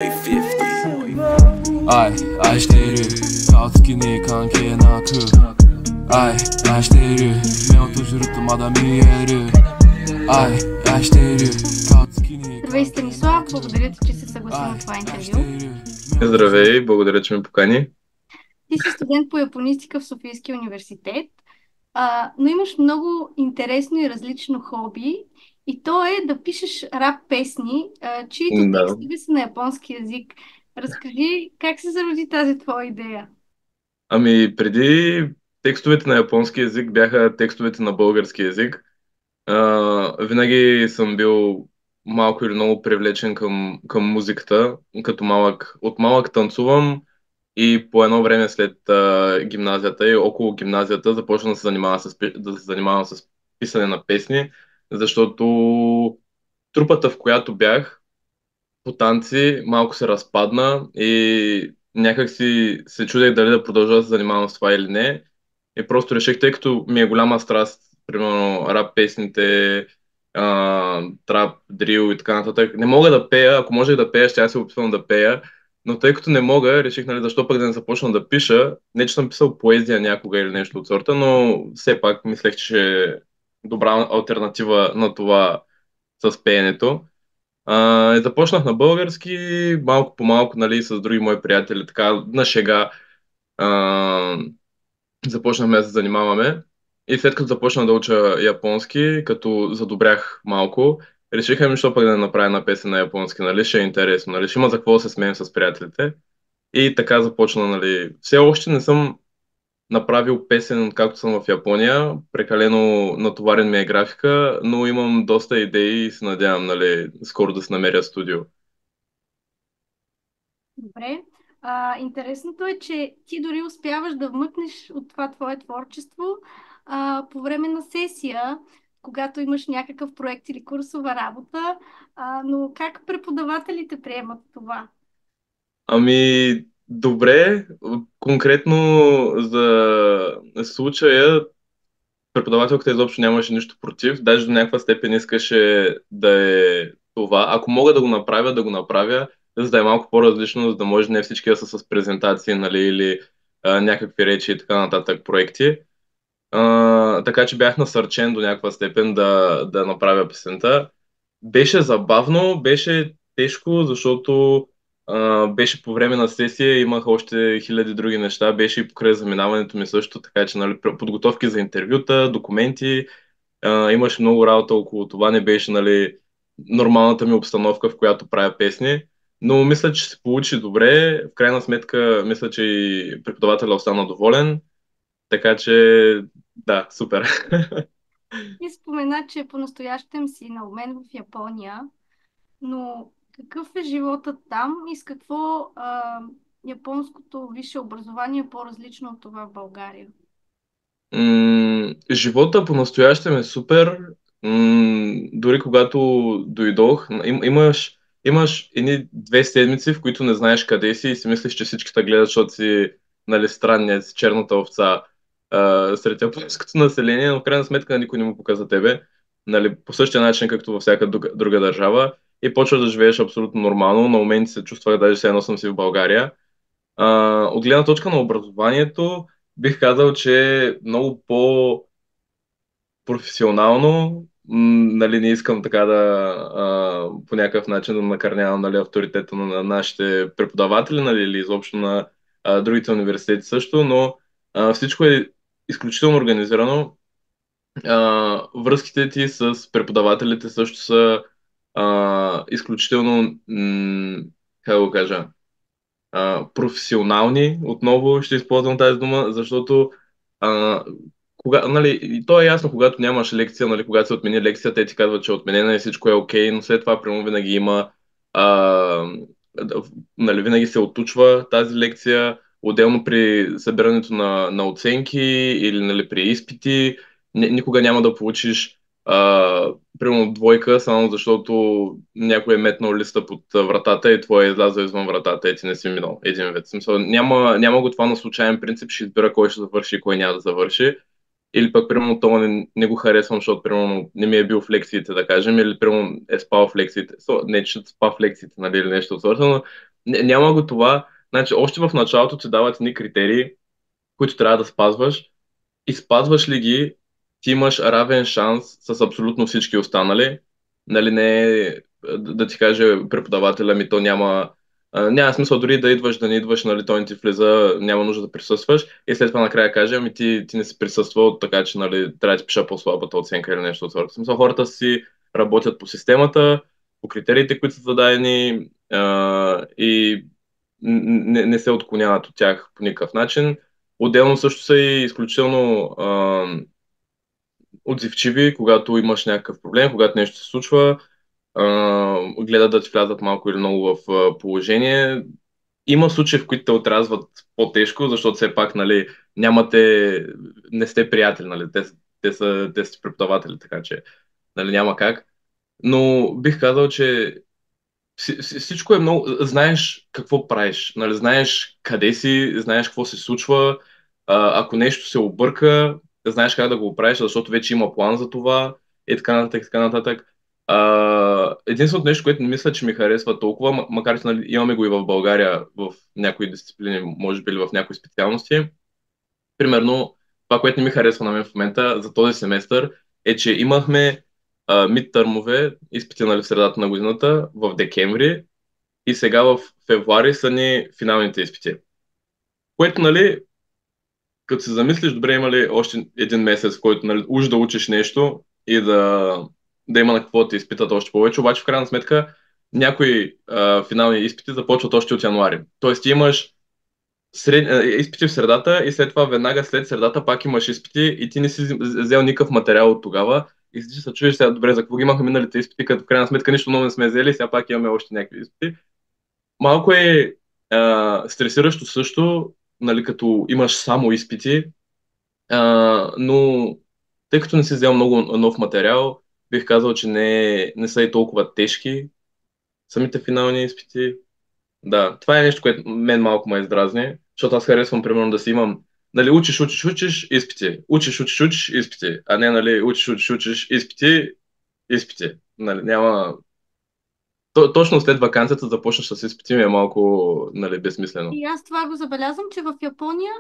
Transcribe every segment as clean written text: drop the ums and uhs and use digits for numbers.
愛している顔つきに関係なく愛している目を閉じるとまだ見える愛している顔つきに Здравей, Станислав. Благодаря ти, че се съгласи на това интервю. Здравей, благодаря, че ме покани. Ти си студент по японистика в Софийския университет, но имаш много интересно и различно хоби, и то е да пишеш рап песни, чието Да. текстове са на японски язик. Разкажи как се зароди тази твоя идея? Преди текстовете на японски язик бяха текстовете на български язик. Винаги съм бил малко или много привлечен към музиката. Като малък, от малък танцувам и по едно време след гимназията и около гимназията започна да се занимавам с писане на песни, защото трупата, в която бях, по танци малко се разпадна и някак си се чудех дали да продължа да се занимавам с това или не. И просто реших, тъй като ми е голяма страст, примерно рап песните, трап, дрил и така нататък. Не мога да пея, ако можех да пея, ще аз се опитвам да пея, но тъй като не мога, реших, нали, защо пък да не започна да пиша. Не, че съм писал поезия някога или нещо от сорта, но все пак мислех, че е добра альтернатива на това с пеенето. И започнах на български, малко по малко, нали, с други мои приятели, така на шега а, започнахме да се занимаваме. И след като започнах да уча японски, като задобрях малко, решихме, защо пък да не направя една песен на японски, нали, ще е интересно, нали, ще има за какво да се смеем с приятелите. И така започна, нали. Все още не съм направил песен, както съм в Япония. Прекалено натоварен ми е графика, но имам доста идеи и се надявам, нали, скоро да се намеря студио. Добре. Интересното е, че ти дори успяваш да вмъкнеш от това твое творчество по време на сесия, когато имаш някакъв проект или курсова работа, но как преподавателите приемат това? Добре, конкретно за случая преподавателката изобщо нямаше нищо против, даже до някаква степен искаше да е това. Ако мога да го направя, да го направя, за да е малко по-различно, за да може не всички да са с презентации, нали, или някакви речи и така нататък проекти. Така че бях насърчен до някаква степен да направя песента. Беше забавно, беше тежко, защото беше по време на сесия, имах още хиляди други неща, беше и покрай заминаването ми също, така че, нали, подготовки за интервюта, документи, имаше много работа около това, не беше, нали, нормалната ми обстановка, в която правя песни, но мисля, че се получи добре. В крайна сметка, мисля, че и преподавателя остана доволен, така че да, супер. Ти спомена, че по-настоящем си на обмен в Япония, но какъв е животът там и с какво японското висше образование е по-различно от това в България? Живота по-настоящем е супер. Дори когато дойдох, имаш едни 2 седмици, в които не знаеш къде си и си мислиш, че всички те гледат, защото си, нали, странният, черната овца сред японското население, но в крайна сметка никой не му показа тебе. Нали, по същия начин, както във всяка друга държава. И почва да живееш абсолютно нормално. На моменти се чувствах даже все едно съм си в България. От гледна точка на образованието, бих казал, че е много по-професионално. Нали, не искам така да по някакъв начин да накърнявам, нали, авторитета на нашите преподаватели, нали, или изобщо на другите университети също, но всичко е изключително организирано. Връзките ти с преподавателите също са изключително, как го кажа, професионални, отново ще използвам тази дума, защото нали, и то е ясно, когато нямаш лекция, нали, когато се отмени лекцията, те ти казват, че е отменена и всичко е окей, но след това, примерно, винаги има а, нали, винаги се отучва тази лекция, отделно при събирането на оценки или, нали, при изпити, никога няма да получиш примерно двойка, само защото някой е метнал листа под вратата и твой е излязъл извън вратата и ти не си минал един вид. В смисъл, няма го това на случайен принцип, ще избира кой ще завърши и кой няма да завърши. Или пък, примерно, това не го харесвам, защото, примерно, не ми е бил в лекциите, да кажем, или, примерно, е спал в лекциите. Не, че спа в лекциите, нали, или нещо от сорта, но Няма го това. Значи, още в началото ти дават ни критерии, които трябва да спазваш. И спазваш ли ги, ти имаш равен шанс с абсолютно всички останали. Нали, не е да ти каже преподавателя ми, то няма смисъл дори да идваш, да не идваш, нали, той не ти влиза, няма нужда да присъстваш. И след това накрая каже, ами ти не си присъствал, така че нали, трябва да ти пиша по-слабата оценка или нещо от сорта. В смисъл, хората си работят по системата, по критериите, които са зададени и не се отклоняват от тях по никакъв начин. Отделно също са и изключително отзивчиви, когато имаш някакъв проблем, когато нещо се случва, гледат да ти влязат малко или много в положение. Има случаи, в които те отразват по-тежко, защото все пак, нали, не сте приятели, нали, те са ти преподаватели, така че, нали, няма как. Но бих казал, че всичко е много. Знаеш какво правиш, нали? Знаеш къде си, знаеш какво се случва. Ако нещо се обърка, знаеш как да го правиш, защото вече има план за това и така нататък, и така нататък. Единственото нещо, което не мисля, че ми харесва толкова, макар че нали, имаме го и в България в някои дисциплини, може би или в някои специалности. Примерно, това, което не ми харесва на мен в момента за този семестър, е, че имахме мидтърмове, изпити нали, в средата на годината, в декември, и сега в февруари са ни финалните изпити. Което, нали, като се замислиш, добре има ли още един месец, в който нали, уж да учиш нещо и да има на какво да те изпитат още повече, обаче в крайна сметка някои финални изпити започват още от януари. Тоест ти имаш изпити в средата и след това веднага след средата пак имаш изпити и ти не си взел никакъв материал от тогава и си се чудиш сега добре за какво ги имахме миналите изпити, като в крайна сметка нищо ново не сме взели, сега пак имаме още някакви изпити. Малко е стресиращо също, нали, като имаш само изпити, но тъй като не си взел много нов материал, бих казал, че не са и толкова тежки самите финални изпити. Да, това е нещо, което мен малко ме издразни, защото аз харесвам, примерно, да си имам, нали, учиш, изпити, учиш, изпити, а не, нали, учиш, изпити, изпити. Нали, няма. Точно след вакансията започнеш с изпити ми е малко, нали, безсмислено. И аз това го забелязвам, че в Япония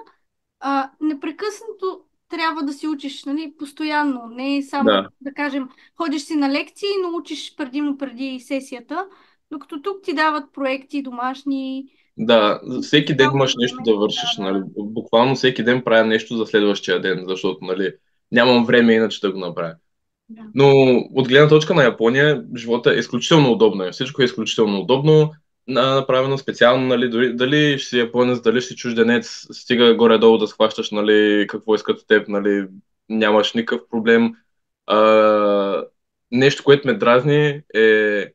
непрекъснато трябва да си учиш, нали, постоянно. Не е само, Да, да кажем, ходиш си на лекции, но учиш предимно преди сесията, докато тук ти дават проекти домашни, да, през всеки ден цялото имаш нещо време. да Да, вършиш, нали. да. Буквално всеки ден правя нещо за следващия ден, защото, нали, нямам време иначе да го направя. Да. Но от гледна точка на Япония, живота е изключително удобно. Всичко е изключително удобно, направено специално, нали, дали ще си японец, дали ще си чужденец, стига горе-долу да схващаш, нали, какво искат от теб, нали, нямаш никакъв проблем. Нещо, което ме дразни е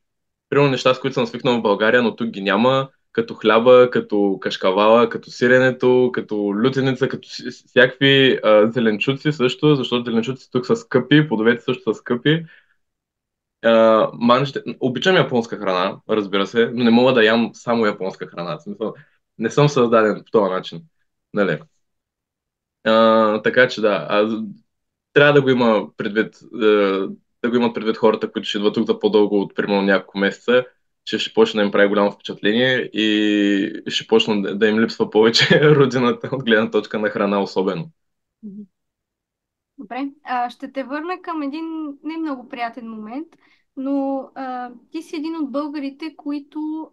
примерно неща, с които съм свикнал в България, но тук ги няма, като хляба, като кашкавала, като сиренето, като лютеница, като всякакви зеленчуци също, защото зеленчуци тук са скъпи, плодовете също са скъпи. Обичам японска храна, разбира се, но не мога да ям само японска храна. В смисъл, не съм създаден по този начин. Нали? Така че да, трябва да го има предвид, да го имат предвид хората, които ще идват тук за по-дълго от примерно няколко месеца, че ще почне да им прави голямо впечатление и ще почне да им липсва повече родината от гледна точка на храна особено. Мгм. Добре, ще те върна към един не много приятен момент, но ти си един от българите, които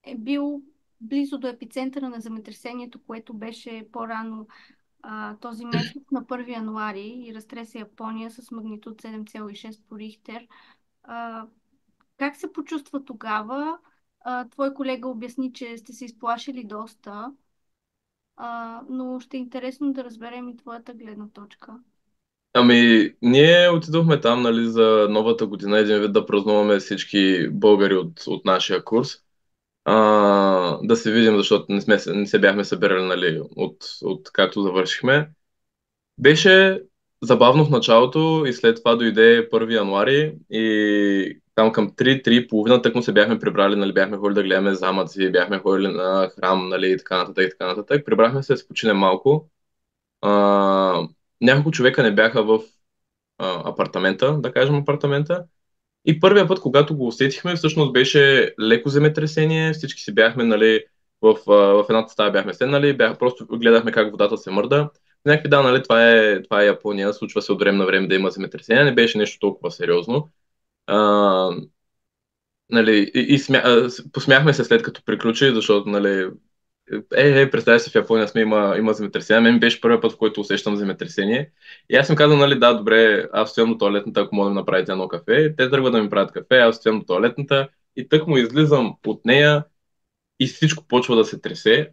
е бил близо до епицентъра на земетресението, което беше по-рано този месец на 1 януари и разтресе Япония с магнитуд 7,6 по Рихтер. А, как се почувства тогава? Твой колега обясни, че сте се изплашили доста, но ще е интересно да разберем и твоята гледна точка. Ами, ние отидохме там, нали, за новата година, един вид да празнуваме всички българи от нашия курс. Да се видим, защото не се бяхме събирали, нали, от както завършихме. Беше забавно в началото и след това дойде 1 януари и там към 3 половина тъкмо се бяхме прибрали, нали, бяхме ходили да гледаме замъци, бяхме ходили на храм, нали, и така нататък, и така нататък. Прибрахме се да се починем малко. А, Няколко човека не бяха в апартамента, да кажем апартамента. И първия път, когато го усетихме, всъщност беше леко земетресение, всички си бяхме, нали, в едната стая бяхме седнали, просто гледахме как водата се мърда. Някакви да, нали, това е Япония, случва се от време на време да има земетресение, не беше нещо толкова сериозно. А, нали, посмяхме се след като приключи, защото, нали, представя се, в Япония сме, има земетресение. Мен беше първият път, в който усещам земетресение. И аз им казвам, нали, да, добре, аз стоям до тоалетната, ако може да ми направите едно кафе. Те тръгват да ми правят кафе, аз стоям до тоалетната и тък му излизам от нея и всичко почва да се тресе.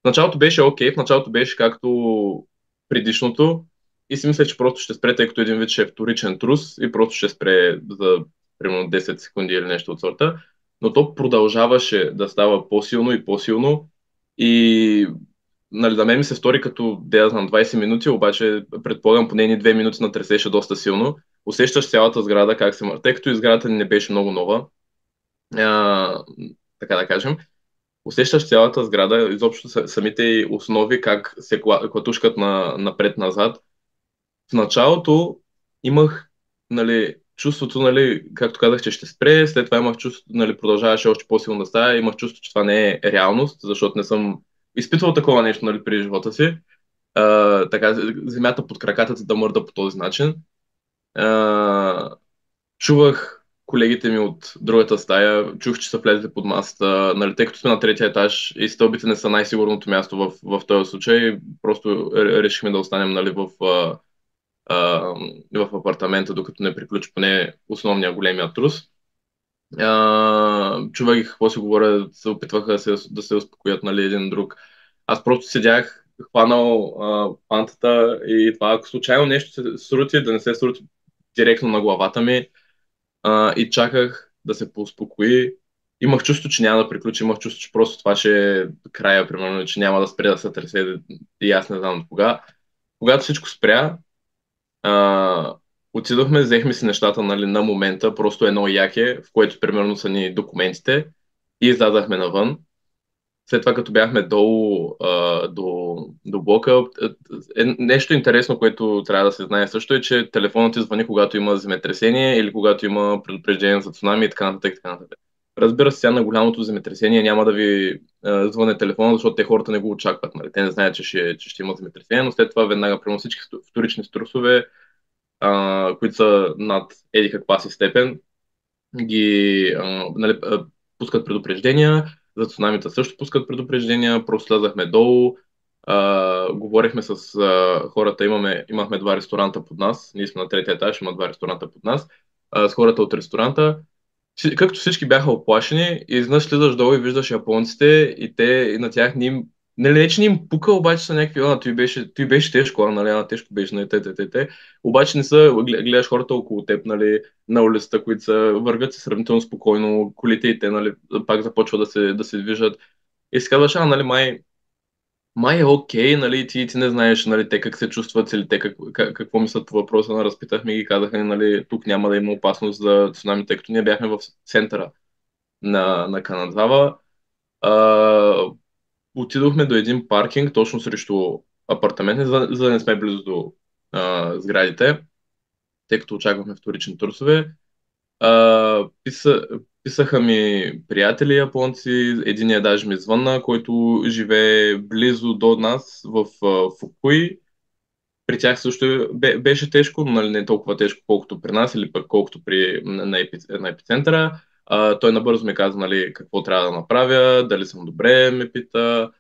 В началото беше окей, в началото беше както предишното и си мисля, че просто ще спре, тъй като един вид ще е вторичен трус и просто ще спре за примерно 10 секунди или нещо от сорта. Но то продължаваше да става по-силно и по-силно и нали, на мен ми се стори като, да знам, 20 минути, обаче предполагам поне ни 2 минути на тресеше доста силно. Усещаш цялата сграда как се мърда, тъй като и сградата ни не беше много нова, а, така да кажем. Усещаш цялата сграда, изобщо самите й основи, как се клатушкат напред-назад. В началото имах, нали, чувството, нали, както казах, че ще спре, след това имах чувството, нали, продължаваше още по-силно да става, имах чувство, че това не е реалност, защото не съм изпитвал такова нещо, нали, при живота си. Така, земята под краката ти да мърда по този начин. А, Чувах колегите ми от другата стая, чух, че са влезли под масата, нали, тъй като сме на третия етаж и стълбите не са най-сигурното място в този случай, просто решихме да останем, нали, а, в апартамента, докато не приключи поне основния големия трус. Чувах ги какво си говоря, се опитваха да се успокоят, нали, един друг. Аз просто седях, хванал пантата и това, ако случайно нещо се срути, да не се срути директно на главата ми, и чаках да се поуспокои. Имах чувство, че няма да приключи, имах чувство, че просто това ще е края, примерно, че няма да спре да се тресе и аз не знам от кога. Когато всичко спря, а, отидохме, взехме си нещата, нали, на момента, просто едно яке, в което примерно са ни документите и излязахме навън. След това, като бяхме долу до блока, нещо интересно, което трябва да се знае също е, че телефонът ти звъни, когато има земетресение или когато има предупреждение за цунами и така нататък, и така нататък. Разбира се, сега на голямото земетресение няма да ви звъне телефона, защото те хората не го очакват. Нали? Те не знаят, че ще има земетресение, но след това веднага, прямо всички вторични струсове, които са над еди каква си степен, ги нали, пускат предупреждения, за цунамита също пускат предупреждения, просто слязахме долу, говорихме с хората, имахме два ресторанта под нас, ние сме на третия етаж, има два ресторанта под нас, с хората от ресторанта, както всички бяха оплашени, и изведнъж слизаш долу и виждаш японците и те и на тях не им, не че не им пука, обаче са някакви, той беше тежко, нали, тежко беше, нали, те. Обаче не са, гледаш хората около теб, нали, на улицата, които са, вървят се сравнително спокойно, колите и те, нали, пак започват да се движат. И си казваш, нали, май е окей, нали, ти не знаеш, нали, те как се чувстват или те какво мислят по въпроса, разпитахме ги, казаха, нали, тук няма да има опасност за цунами, тъй като ние бяхме в центъра на Канадзава. А, Отидохме до един паркинг, точно срещу апартаменти, за да не сме близо до сградите, тъй като очаквахме вторични турсове. Писаха ми приятели японци, единият даже ми звънна, който живее близо до нас в Фукуи. При тях също беше тежко, но нали, не толкова тежко, колкото при нас или пък колкото на епицентъра. Той набързо ми каза, нали, какво трябва да направя, дали съм добре, ме пита,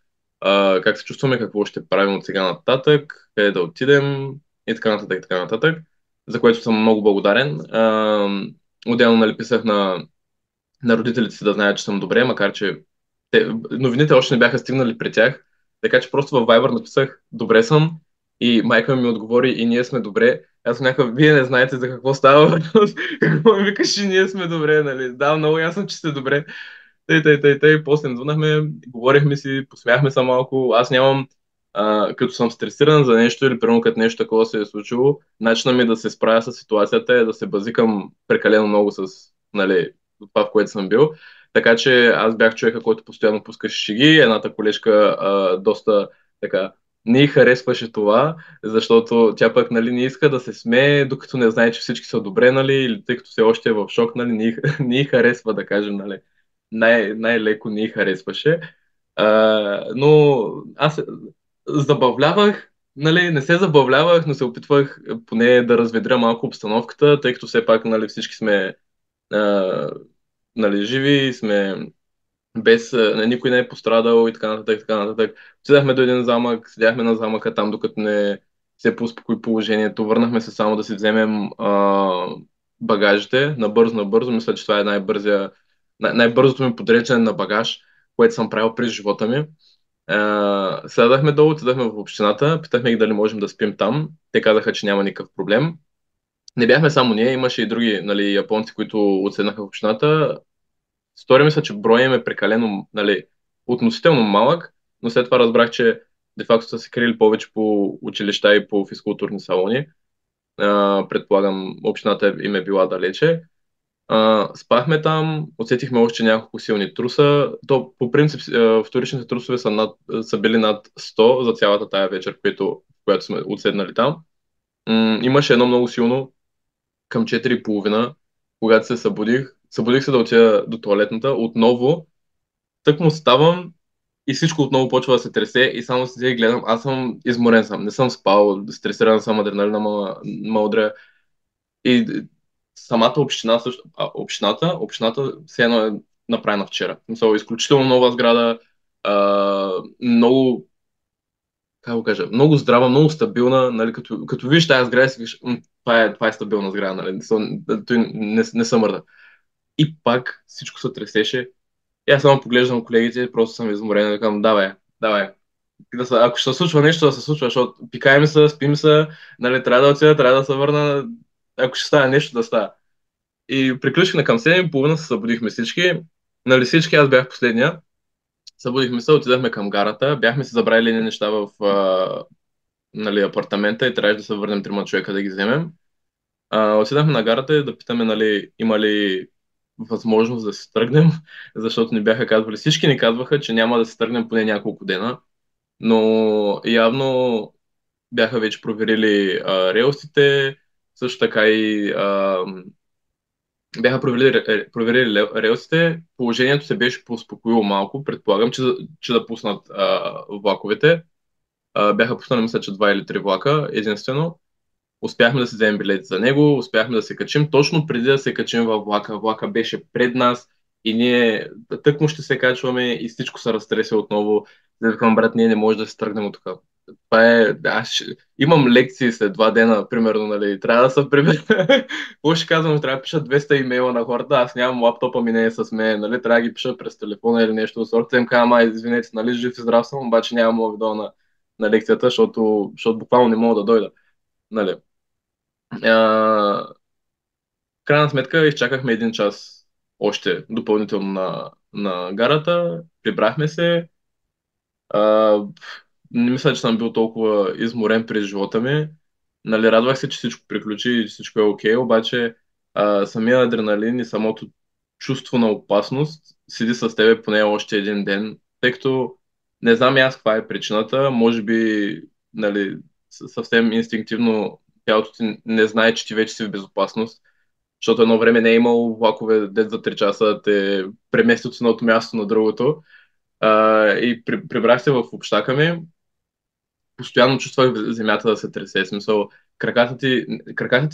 как се чувстваме, какво ще правим от сега нататък, къде да отидем и така нататък, и така нататък, за което съм много благодарен. Отделно, нали, писах на родителите си да знаят, че съм добре, макар че новините още не бяха стигнали при тях, така че просто във Viber написах добре съм и майка ми отговори и ние сме добре. Аз съм някакъв, вие не знаете за какво става въпрос, какво ми викаш и ние сме добре, нали? Да, много ясно, че сте добре. Тъй. После звънахме, говорихме си, посмяхме се малко. Аз нямам, като съм стресиран за нещо или примерно като нещо такова се е случило, начинът ми да се справя с ситуацията е да се базикам прекалено много с, нали, това, в което съм бил. Така че аз бях човека, който постоянно пускаше шеги. Едната колежка доста така не й харесваше това, защото тя пък нали, не иска да се смее, докато не знае, че всички са добре, нали, или тъй като все още е в шок, нали, не й харесва, да кажем, нали. Най-леко не й харесваше. Но аз се забавлявах, нали, не се забавлявах, но се опитвах поне да разведря малко обстановката, тъй като все пак нали, всички сме а, нали, живи, сме без, никой не е пострадал и така нататък, така нататък. Отидахме до един замък, седяхме на замъка там, докато не се поуспокои положението. Върнахме се само да си вземем багажите, набързо. Мисля, че това е най-бързото ми подреждане на багаж, което съм правил през живота ми. Седахме долу, отидахме в общината, питахме ги дали можем да спим там. Те казаха, че няма никакъв проблем. Не бяхме само ние, имаше и други нали, японци, които отседнаха в общината. Стори ми се, че броя им е прекалено, нали, относително малък, но след това разбрах, че де-факто са се крили повече по училища и по физкултурни салони. Предполагам, общината им е била далече. Спахме там, усетихме още няколко силни труса. То, по принцип, вторичните трусове са били над 100 за цялата тая вечер, в която сме отседнали там. Имаше едно много силно към 4:30, когато се събудих. Събудих се да отида до тоалетната. Отново, тък му ставам и всичко отново почва да се тресе и само се гледам. Аз съм изморен съм, не съм спал, стресиран съм, адреналина ма удря. И самата община също, общината все едно е направена вчера. Мисля, изключително нова сграда, много, как го кажа, много здрава, много стабилна, нали, като видиш тази сграда, си кажеш, това е стабилна сграда, нали, той не се мърда. И пак всичко се тресеше. И аз само поглеждам колегите, просто съм изморен и казвам, давай. Ако ще се случва нещо, да се случва, защото пикаем се, спим се, нали, трябва да отида, трябва да се върна, ако ще стане нещо, да става. И приключихме към 7:30, се събудихме всички. Нали всички, аз бях последния. Събудихме се, отидахме към гарата. Бяхме се забравили едни неща в нали, апартамента и трябваше да се върнем трима човека да ги вземем. Отидахме на гарата и да питаме нали, има ли възможност да се тръгнем, защото ни бяха казвали. Всички ни казваха, че няма да се тръгнем поне няколко дена, но явно бяха вече проверили релсите, също така и бяха проверили релсите, положението се беше поуспокоило малко, предполагам, че да пуснат влаковете. Бяха пуснали, мисля, че 2 или 3 влака единствено. Успяхме да си вземем билети за него, успяхме да се качим. Точно преди да се качим във влака, влака беше пред нас и ние тъкмо ще се качваме и всичко се разтресе отново. Да викам, брат, ние не можем да се тръгнем от тук. Това е... Имам лекции след 2 дена, примерно, нали, трябва да се пример. Какво ще казвам, трябва да пиша 200 имейла на хората, аз нямам лаптопа ми не е с мен, нали, трябва да ги пиша през телефона или нещо от сорта. Им казвам, извинете, нали, жив и здрав съм, обаче нямам мога видео на лекцията, защото буквално не мога да дойда. Нали. В крайна сметка изчакахме 1 час още допълнително на гарата, прибрахме се. А, не мисля, че съм бил толкова изморен през живота ми. Нали, радвах се, че всичко приключи и всичко е окей, обаче самия адреналин и самото чувство на опасност седи с тебе поне още един ден, тъй като не знам и аз каква е причината, може би нали, съвсем инстинктивно тялото ти не знае, че ти вече си в безопасност, защото едно време не е имало влакове дет за 3 часа да те преместят от едното място на другото. И прибрах се в общака ми, постоянно чувствах земята да се тресе. В смисъл, краката ти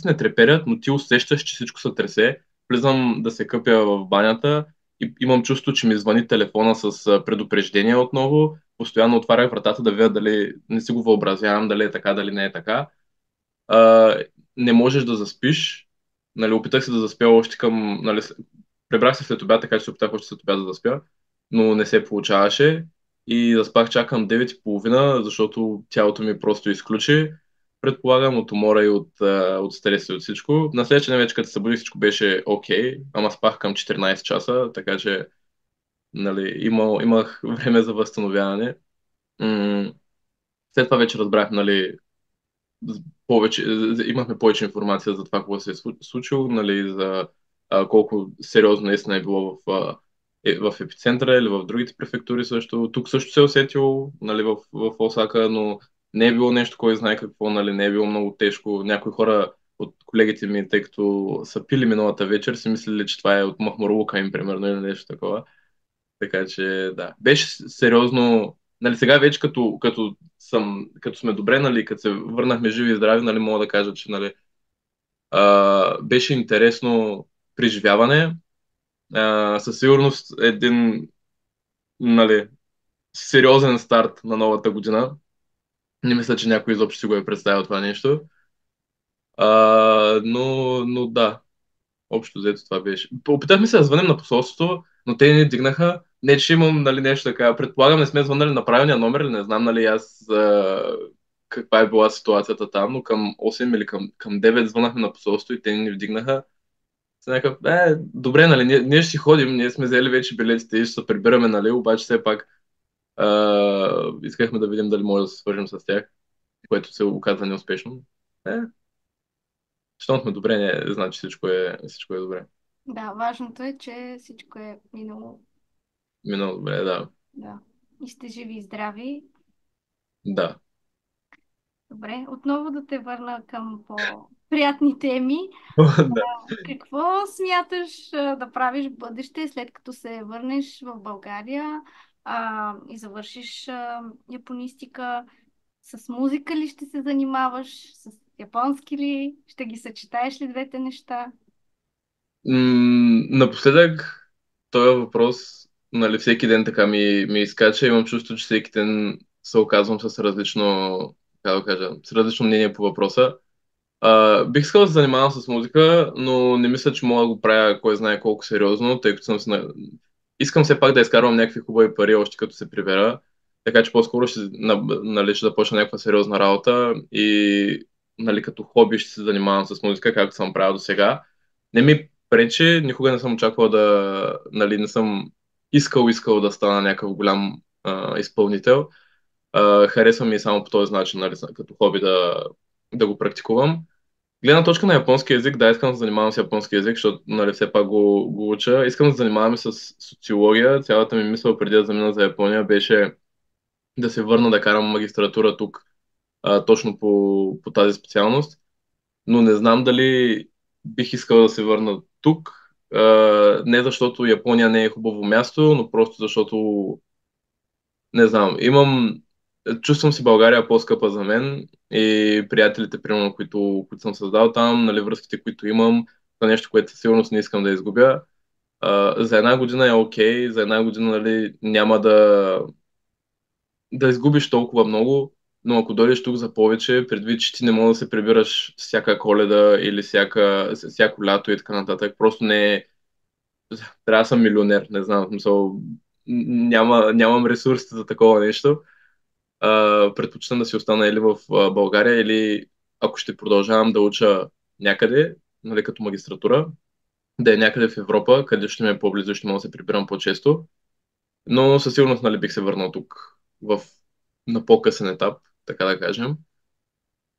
не треперят, но ти усещаш, че всичко се тресе. Влизам да се къпя в банята и имам чувство, че ми звъни телефона с предупреждение отново. Постоянно отварях вратата да видя дали не си го въобразявам, дали е така, дали не е така. А, Не можеш да заспиш. Нали, опитах се да заспя още към... Нали, прибрах се след обяд, така че се опитах още след обяд да заспя, но не се получаваше. И заспах чак към 9:30, защото тялото ми просто изключи. Предполагам от умора и от стреса и от всичко. На следващия ден вече като се събудих всичко беше окей, ама спах към 14 часа, така че нали, имах време за възстановяване. След това вече разбрах, нали, имахме повече информация за това, какво се е случило, нали, за колко сериозно наистина е било в епицентъра или в другите префектури също. Тук също се е усетило, нали, в Осака, но Не е било нещо, кой знае какво, нали, не е било много тежко. Някои хора от колегите ми, тъй като са пили миналата вечер, си мислили, че това е от махмурлука им, примерно, или нещо такова. Така че, да. Беше сериозно. Нали, сега вече като сме добре, нали, като се върнахме живи и здрави, нали, мога да кажа, че нали, беше интересно преживяване. Със сигурност един нали, сериозен старт на новата година. Не мисля, че някой изобщо си го е представил това нещо. Но да, общо взето това беше. Опитахме се да звънем на посолството, но те ни дигнаха. Не, че имам нали, нещо така. Предполагам, не сме звънали на правилния номер, или не знам нали аз каква е била ситуацията там, но към 8 или към 9 звънахме на посолството и те ни вдигнаха. С някакъв, добре, нали, ние ще си ходим, ние сме взели вече билетите и ще се прибираме, нали, обаче все пак искахме да видим дали може да се свържем с тях, което се оказа неуспешно. Е, щом сме добре, не значи всичко е добре. Да, важното е, че всичко е минало. Минало добре, да. Да. И сте живи и здрави. Да. Добре, отново да те върна към по-приятни теми. Да. Какво смяташ да правиш в бъдеще, след като се върнеш в България и завършиш японистика? С музика ли ще се занимаваш? С японски ли? Ще ги съчетаеш ли двете неща? Напоследък този въпрос, нали, всеки ден така ми изкача. Имам чувство, че всеки ден се оказвам с различно, как да кажа, с различно мнение по въпроса. Бих искал да се занимавам с музика, но не мисля, че мога да го правя кой знае колко сериозно, тъй като искам все пак да изкарвам някакви хубави пари, още като се прибера. Така че по-скоро нали, ще започна някаква сериозна работа и нали, като хоби ще се занимавам с музика, както съм правил до сега. Не ми пречи, никога не съм очаквал нали, не съм искал да стана някакъв голям изпълнител. Харесва ми само по този начин, нали, като хоби да го практикувам. Гледна точка на японски язик, да, искам да се занимавам с японски язик, защото нали, все пак го уча. Искам да се занимавам с социология. Цялата ми мисъл преди да замина за Япония беше да се върна да карам магистратура тук, точно по тази специалност. Но не знам дали бих искал да се върна тук. Не защото Япония не е хубаво място, но просто защото не знам, чувствам си България по-скъпа за мен и приятелите, примерно, които съм създал там, нали, връзките, които имам, това е нещо, което със сигурност не искам да изгубя. За една година е окей, за една година, нали, няма да изгубиш толкова много, но ако дойдеш тук за повече, предвид, че ти не можеш да се прибираш всяка Коледа или всяко лято и така нататък, просто не е. Трябва да съм милионер, не знам, в смисъл, нямам ресурсите за такова нещо. Предпочитам да си остана или в България, или ако ще продължавам да уча някъде, нали, като магистратура, да е някъде в Европа, къде ще ме е по-близо, ще мога да се прибирам по-често. Но със сигурност нали, бих се върнал тук на по-късен етап, така да кажем.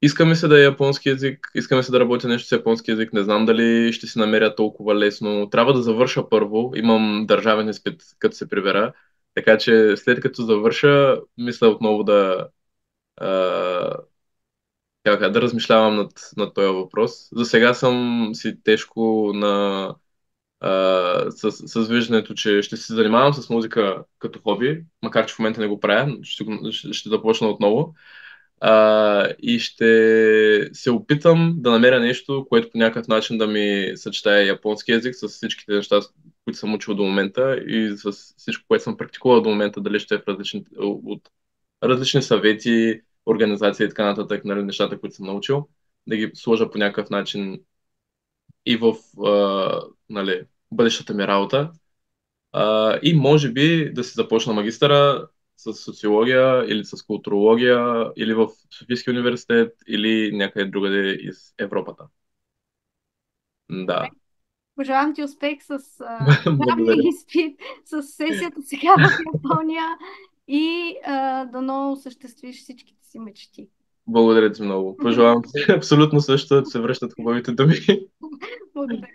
Искаме се да е японски язик, искаме се да работя нещо с японски язик, не знам дали ще си намеря толкова лесно. Трябва да завърша първо, имам държавен изпит, като се прибера, така че след като завърша, мисля отново а, да размишлявам над този въпрос. За сега съм си тежко с виждането, че ще се занимавам с музика като хоби, макар че в момента не го правя, но ще започна отново. И ще се опитам да намеря нещо, което по някакъв начин да ми съчетае японски язик с всичките неща, които съм учил до момента и с всичко, което съм практикувал до момента, дали ще е от различни съвети, организации и така нататък, нали, нещата, които съм научил, да ги сложа по някакъв начин и в нали, бъдещата ми работа. И може би да се започна магистъра с социология или с културология или в Софийския университет или някъде другаде из Европата. Да. Пожелавам ти успех с Благодаря. правния изпит, с сесията сега в Япония и дано осъществиш всичките си мечти. Благодаря ти много. Пожелавам ти абсолютно също да се връщат хубавите думи. Благодаря.